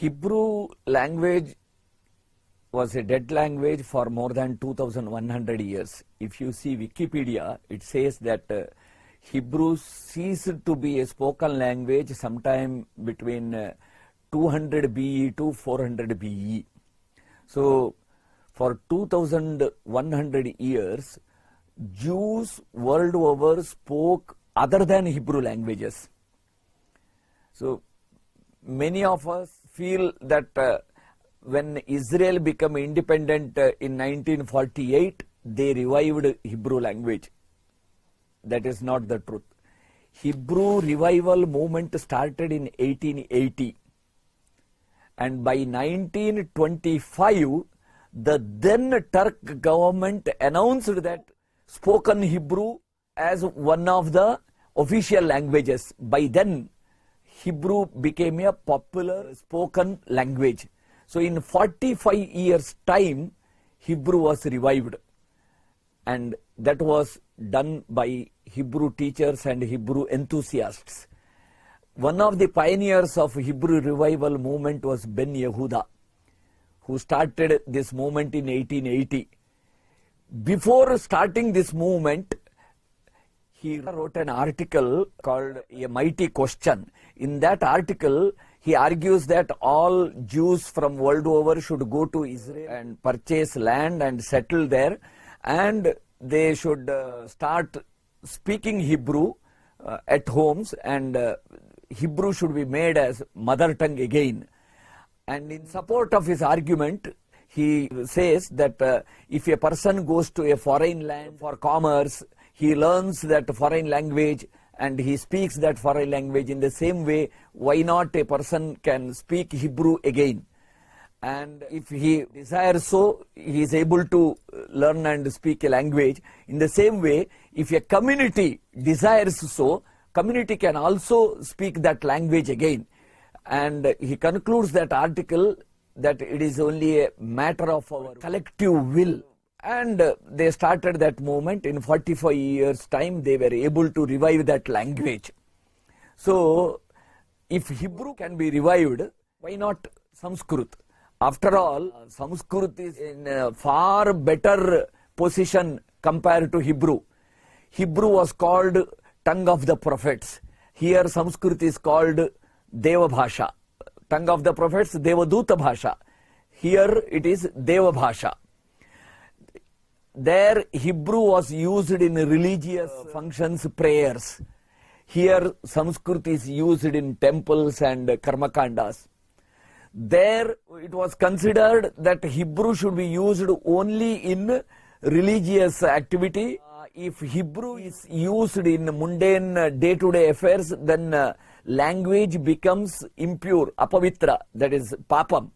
Hebrew language was a dead language for more than 2100 years. If you see Wikipedia, it says that Hebrew ceased to be a spoken language sometime between 200 BE to 400 BE. So for 2100 years, Jews world over spoke other than Hebrew languages. So many of us feel that when Israel became independent in 1948, they revived Hebrew language. That is not the truth. Hebrew revival movement started in 1880. And by 1925, the then Turk government announced that spoken Hebrew as one of the official languages. By then, Hebrew became a popular spoken language. So in 45 years' time, Hebrew was revived. And that was done by Hebrew teachers and Hebrew enthusiasts. One of the pioneers of Hebrew revival movement was Ben Yehuda, who started this movement in 1880. Before starting this movement, he wrote an article called A Mighty Question. In that article, he argues that all Jews from world over should go to Israel and purchase land and settle there, and they should start speaking Hebrew at homes, and Hebrew should be made as mother tongue again. And in support of his argument, he says that if a person goes to a foreign land for commerce, he learns that foreign language and he speaks that foreign language. In the same way, why not a person can speak Hebrew again? And if he desires so, he is able to learn and speak a language. In the same way, if a community desires so, community can also speak that language again. And he concludes that article that it is only a matter of our collective will. And they started that movement. In 45 years' time, they were able to revive that language. So, if Hebrew can be revived, why not Sanskrit? After all, Sanskrit is in a far better position compared to Hebrew. Hebrew was called tongue of the prophets. Here, Sanskrit is called Deva Bhasha. Tongue of the prophets, Devaduta Bhasha. Here, it is Deva Bhasha. There, Hebrew was used in religious functions, prayers. Here, Sanskrit is used in temples and karmakandas. There, it was considered that Hebrew should be used only in religious activity. If Hebrew is used in mundane day-to-day affairs, then language becomes impure, apavitra, that is papam.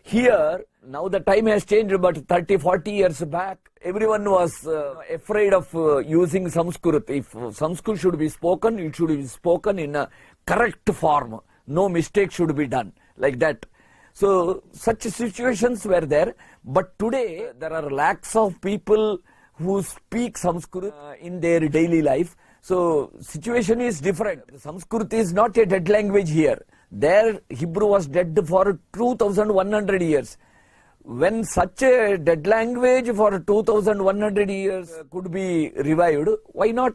Here, now the time has changed, but 30-40 years back, everyone was afraid of using Sanskrit. If Sanskrit should be spoken, it should be spoken in a correct form. No mistake should be done, like that. So, such situations were there, but today there are lakhs of people who speak Sanskrit in their daily life. So, situation is different. Sanskrit is not a dead language here. There, Hebrew was dead for 2100 years. When such a dead language for 2100 years could be revived, why not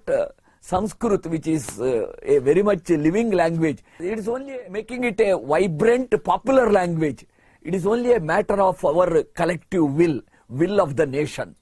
Sanskrit, which is a very much living language? It is only making it a vibrant, popular language. It is only a matter of our collective will of the nation.